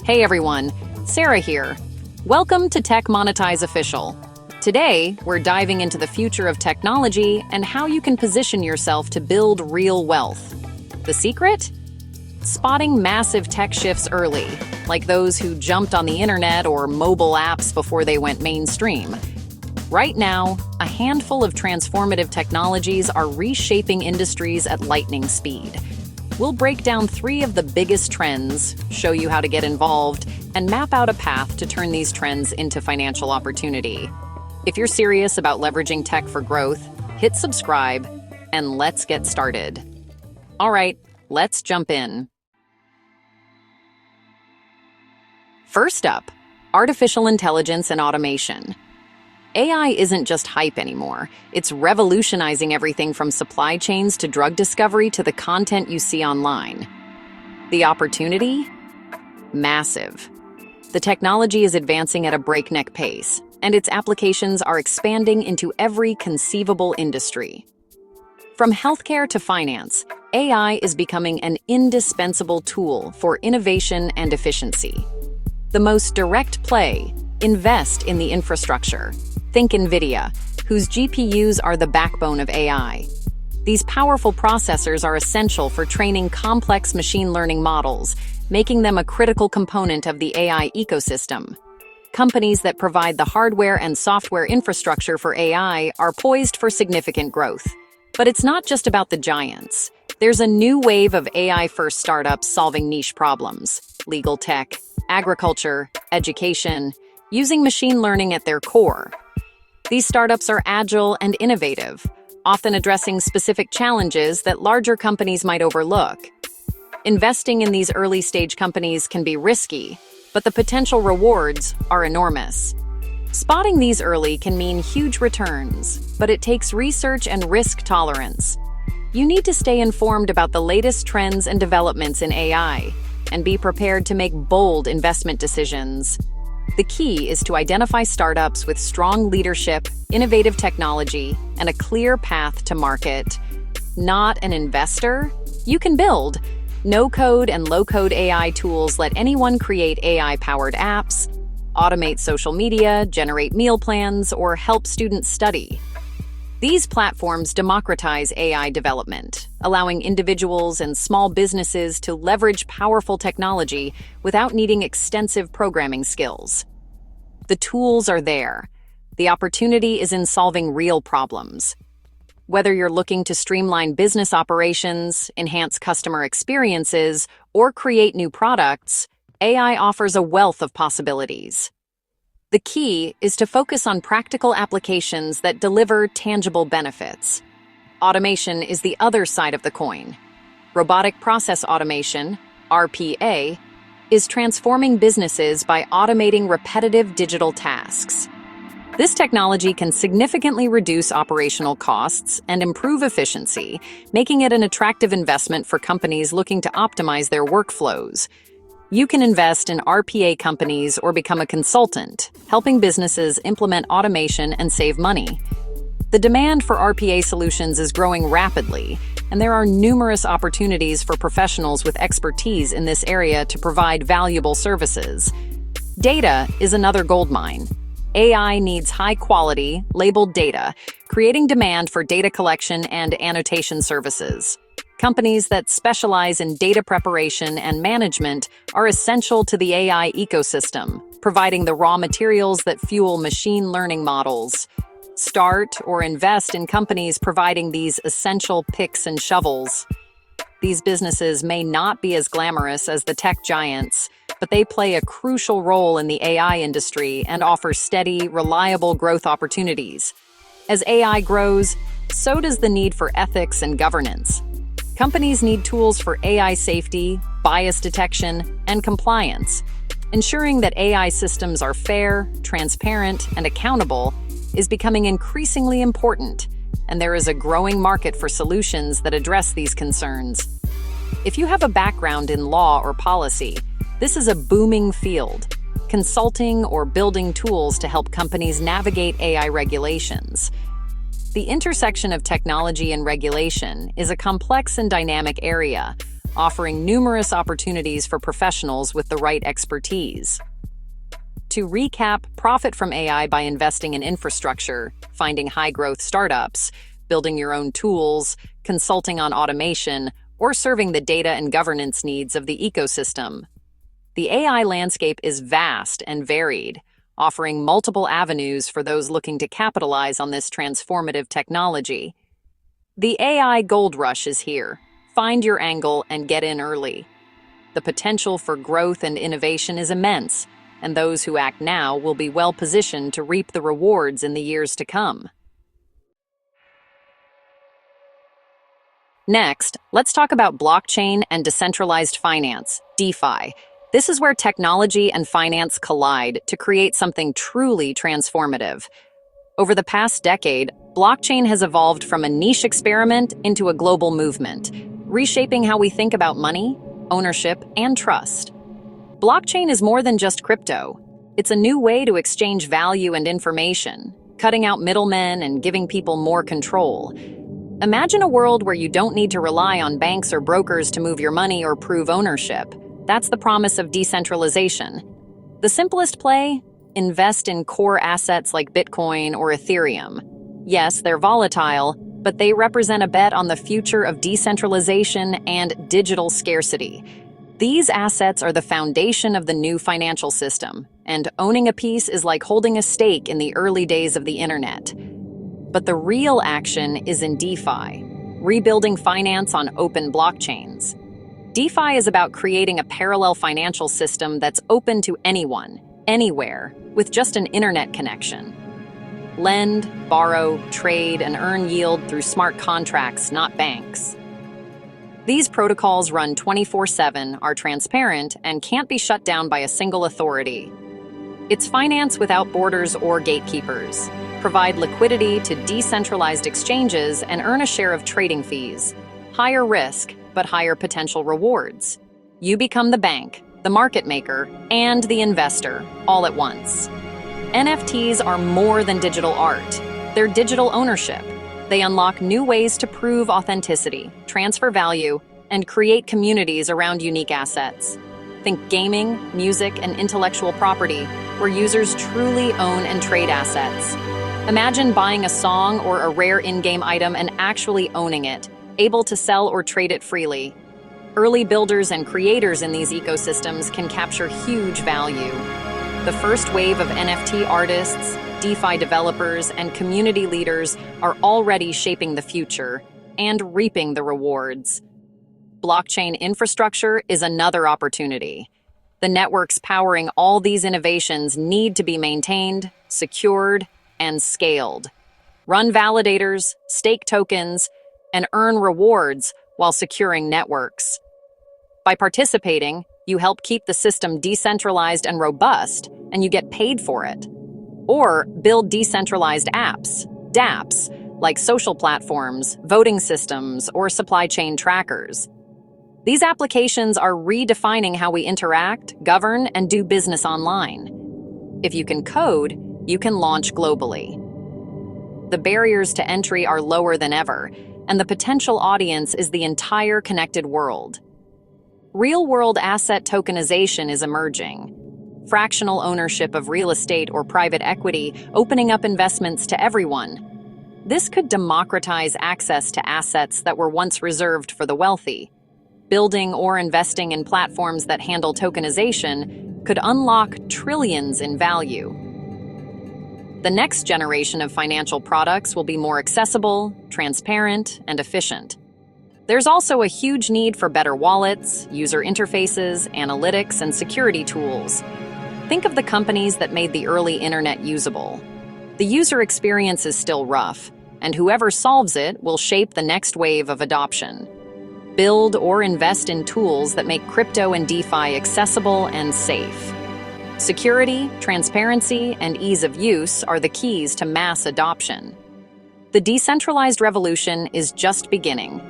Hey everyone, Sarah here. Welcome to Tech Monetize Official. Today, we're diving into the future of technology and how you can position yourself to build real wealth. The secret? Spotting massive tech shifts early, like those who jumped on the internet or mobile apps before they went mainstream. Right now, a handful of transformative technologies are reshaping industries at lightning speed. We'll break down 3 of the biggest trends, show you how to get involved, and map out a path to turn these trends into financial opportunity. If you're serious about leveraging tech for growth, hit subscribe, and let's get started. All right, let's jump in. First up, artificial intelligence and automation. AI isn't just hype anymore. It's revolutionizing everything from supply chains to drug discovery to the content you see online. The opportunity? Massive. The technology is advancing at a breakneck pace, and its applications are expanding into every conceivable industry. From healthcare to finance, AI is becoming an indispensable tool for innovation and efficiency. The most direct play: invest in the infrastructure. Think NVIDIA, whose GPUs are the backbone of AI. These powerful processors are essential for training complex machine learning models, making them a critical component of the AI ecosystem. Companies that provide the hardware and software infrastructure for AI are poised for significant growth. But it's not just about the giants. There's a new wave of AI-first startups solving niche problems: legal tech, agriculture, education, using machine learning at their core. These startups are agile and innovative, often addressing specific challenges that larger companies might overlook. Investing in these early-stage companies can be risky, but the potential rewards are enormous. Spotting these early can mean huge returns, but it takes research and risk tolerance. You need to stay informed about the latest trends and developments in AI, and be prepared to make bold investment decisions. The key is to identify startups with strong leadership, innovative technology, and a clear path to market. Not an investor? You can build. No-code and low-code AI tools let anyone create AI-powered apps, automate social media, generate meal plans, or help students study. These platforms democratize AI development, allowing individuals and small businesses to leverage powerful technology without needing extensive programming skills. The tools are there. The opportunity is in solving real problems. Whether you're looking to streamline business operations, enhance customer experiences, or create new products, AI offers a wealth of possibilities. The key is to focus on practical applications that deliver tangible benefits. Automation is the other side of the coin. Robotic process automation, RPA, is transforming businesses by automating repetitive digital tasks. This technology can significantly reduce operational costs and improve efficiency, making it an attractive investment for companies looking to optimize their workflows. You can invest in RPA companies or become a consultant, helping businesses implement automation and save money. The demand for RPA solutions is growing rapidly, and there are numerous opportunities for professionals with expertise in this area to provide valuable services. Data is another goldmine. AI needs high-quality, labeled data, creating demand for data collection and annotation services. Companies that specialize in data preparation and management are essential to the AI ecosystem, providing the raw materials that fuel machine learning models. Start or invest in companies providing these essential picks and shovels. These businesses may not be as glamorous as the tech giants, but they play a crucial role in the AI industry and offer steady, reliable growth opportunities. As AI grows, so does the need for ethics and governance. Companies need tools for AI safety, bias detection, and compliance. Ensuring that AI systems are fair, transparent, and accountable is becoming increasingly important, and there is a growing market for solutions that address these concerns. If you have a background in law or policy, this is a booming field, consulting or building tools to help companies navigate AI regulations. The intersection of technology and regulation is a complex and dynamic area, offering numerous opportunities for professionals with the right expertise. To recap, profit from AI by investing in infrastructure, finding high-growth startups, building your own tools, consulting on automation, or serving the data and governance needs of the ecosystem. The AI landscape is vast and varied, offering multiple avenues for those looking to capitalize on this transformative technology. The AI gold rush is here. Find your angle and get in early. The potential for growth and innovation is immense, and those who act now will be well positioned to reap the rewards in the years to come. Next, let's talk about blockchain and decentralized finance, DeFi. This is where technology and finance collide to create something truly transformative. Over the past decade, blockchain has evolved from a niche experiment into a global movement, reshaping how we think about money, ownership, and trust. Blockchain is more than just crypto. It's a new way to exchange value and information, cutting out middlemen and giving people more control. Imagine a world where you don't need to rely on banks or brokers to move your money or prove ownership. That's the promise of decentralization. The simplest play? Invest in core assets like Bitcoin or Ethereum. Yes, they're volatile, but they represent a bet on the future of decentralization and digital scarcity. These assets are the foundation of the new financial system, and owning a piece is like holding a stake in the early days of the internet. But the real action is in DeFi, rebuilding finance on open blockchains. DeFi is about creating a parallel financial system that's open to anyone, anywhere, with just an internet connection. Lend, borrow, trade, and earn yield through smart contracts, not banks. These protocols run 24/7, are transparent, and can't be shut down by a single authority. It's finance without borders or gatekeepers. Provide liquidity to decentralized exchanges and earn a share of trading fees. Higher risk, but higher potential rewards. You become the bank, the market maker, and the investor, all at once. NFTs are more than digital art. They're digital ownership. They unlock new ways to prove authenticity, transfer value, and create communities around unique assets. Think gaming, music, and intellectual property, where users truly own and trade assets. Imagine buying a song or a rare in-game item and actually owning it, able to sell or trade it freely. Early builders and creators in these ecosystems can capture huge value. The first wave of NFT artists, DeFi developers, and community leaders are already shaping the future and reaping the rewards. Blockchain infrastructure is another opportunity. The networks powering all these innovations need to be maintained, secured, and scaled. Run validators, stake tokens, and earn rewards while securing networks. By participating, you help keep the system decentralized and robust, and you get paid for it. Or build decentralized apps, dApps, like social platforms, voting systems, or supply chain trackers. These applications are redefining how we interact, govern, and do business online. If you can code, you can launch globally. The barriers to entry are lower than ever, and the potential audience is the entire connected world. Real-world asset tokenization is emerging. Fractional ownership of real estate or private equity, opening up investments to everyone. This could democratize access to assets that were once reserved for the wealthy. Building or investing in platforms that handle tokenization could unlock trillions in value. The next generation of financial products will be more accessible, transparent, and efficient. There's also a huge need for better wallets, user interfaces, analytics, and security tools. Think of the companies that made the early internet usable. The user experience is still rough, and whoever solves it will shape the next wave of adoption. Build or invest in tools that make crypto and DeFi accessible and safe. Security, transparency, and ease of use are the keys to mass adoption. The decentralized revolution is just beginning.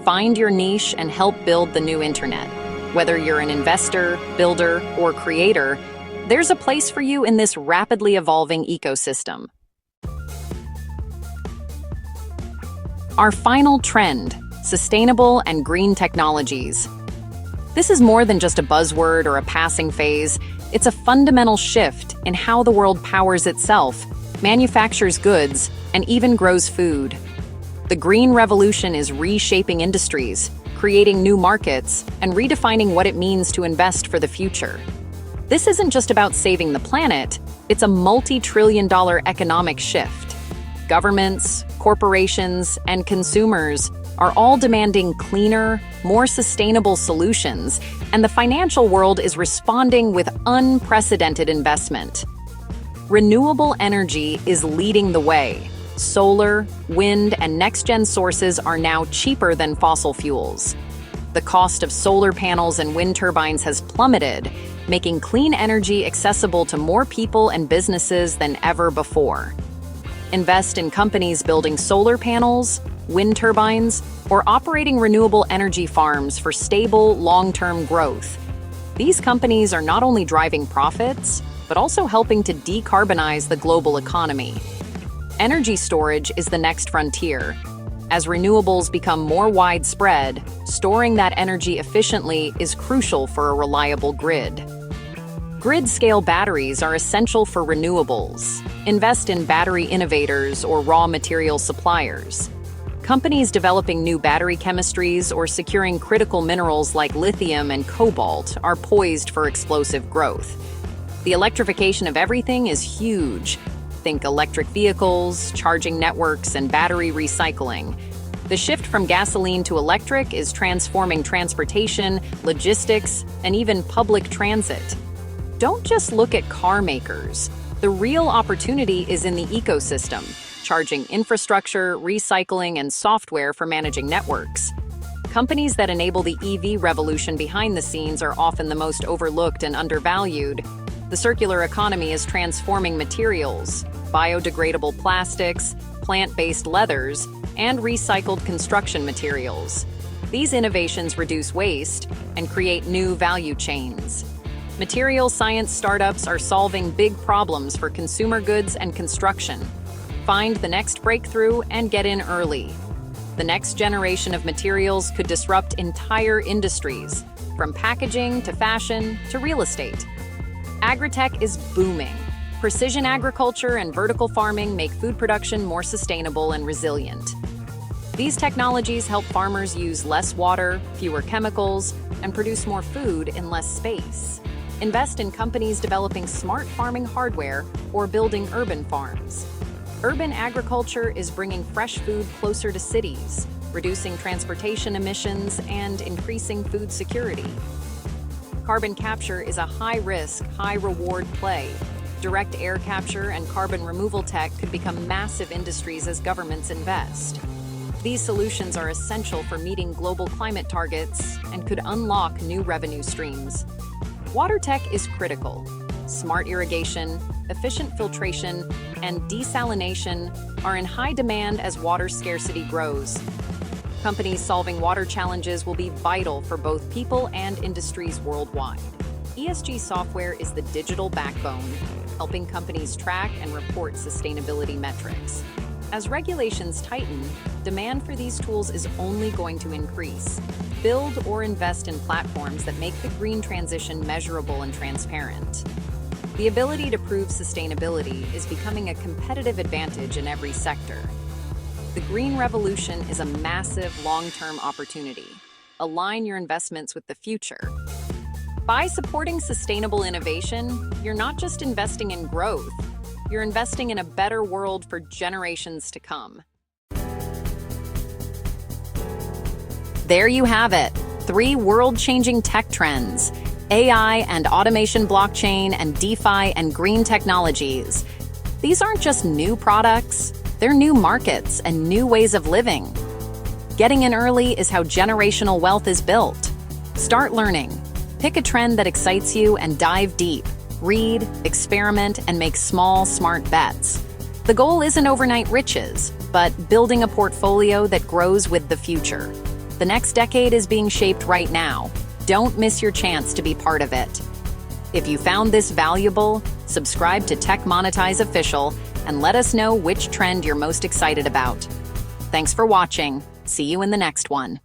Find your niche and help build the new internet. Whether you're an investor, builder, or creator, there's a place for you in this rapidly evolving ecosystem. Our final trend: sustainable and green technologies. This is more than just a buzzword or a passing phase. It's a fundamental shift in how the world powers itself, manufactures goods, and even grows food. The green revolution is reshaping industries, creating new markets, and redefining what it means to invest for the future. This isn't just about saving the planet, it's a multi-trillion-dollar economic shift. Governments, corporations, and consumers are all demanding cleaner, more sustainable solutions, and the financial world is responding with unprecedented investment. Renewable energy is leading the way. Solar, wind, and next-gen sources are now cheaper than fossil fuels. The cost of solar panels and wind turbines has plummeted, making clean energy accessible to more people and businesses than ever before. Invest in companies building solar panels, wind turbines, or operating renewable energy farms for stable, long-term growth. These companies are not only driving profits, but also helping to decarbonize the global economy. Energy storage is the next frontier. As renewables become more widespread, storing that energy efficiently is crucial for a reliable grid. Grid-scale batteries are essential for renewables. Invest in battery innovators or raw material suppliers. Companies developing new battery chemistries or securing critical minerals like lithium and cobalt are poised for explosive growth. The electrification of everything is huge. Think electric vehicles, charging networks, and battery recycling. The shift from gasoline to electric is transforming transportation, logistics, and even public transit. Don't just look at car makers. The real opportunity is in the ecosystem, charging infrastructure, recycling, and software for managing networks. Companies that enable the EV revolution behind the scenes are often the most overlooked and undervalued. The circular economy is transforming materials, biodegradable plastics, plant-based leathers, and recycled construction materials. These innovations reduce waste and create new value chains. Material science startups are solving big problems for consumer goods and construction. Find the next breakthrough and get in early. The next generation of materials could disrupt entire industries, from packaging to fashion to real estate. Agritech is booming. Precision agriculture and vertical farming make food production more sustainable and resilient. These technologies help farmers use less water, fewer chemicals, and produce more food in less space. Invest in companies developing smart farming hardware or building urban farms. Urban agriculture is bringing fresh food closer to cities, reducing transportation emissions and increasing food security. Carbon capture is a high-risk, high-reward play. Direct air capture and carbon removal tech could become massive industries as governments invest. These solutions are essential for meeting global climate targets and could unlock new revenue streams. Water tech is critical. Smart irrigation, efficient filtration, and desalination are in high demand as water scarcity grows. Companies solving water challenges will be vital for both people and industries worldwide. ESG software is the digital backbone, helping companies track and report sustainability metrics. As regulations tighten, demand for these tools is only going to increase. Build or invest in platforms that make the green transition measurable and transparent. The ability to prove sustainability is becoming a competitive advantage in every sector. The green revolution is a massive long-term opportunity. Align your investments with the future. By supporting sustainable innovation, you're not just investing in growth, you're investing in a better world for generations to come. There you have it, 3 world-changing tech trends: AI and automation, blockchain and DeFi and green technologies. These aren't just new products, they're new markets and new ways of living. Getting in early is how generational wealth is built. Start learning. Pick a trend that excites you and dive deep. Read, experiment, and make small, smart bets. The goal isn't overnight riches, but building a portfolio that grows with the future. The next decade is being shaped right now. Don't miss your chance to be part of it. If you found this valuable, subscribe to Tech Monetize Official and let us know which trend you're most excited about. Thanks for watching. See you in the next one.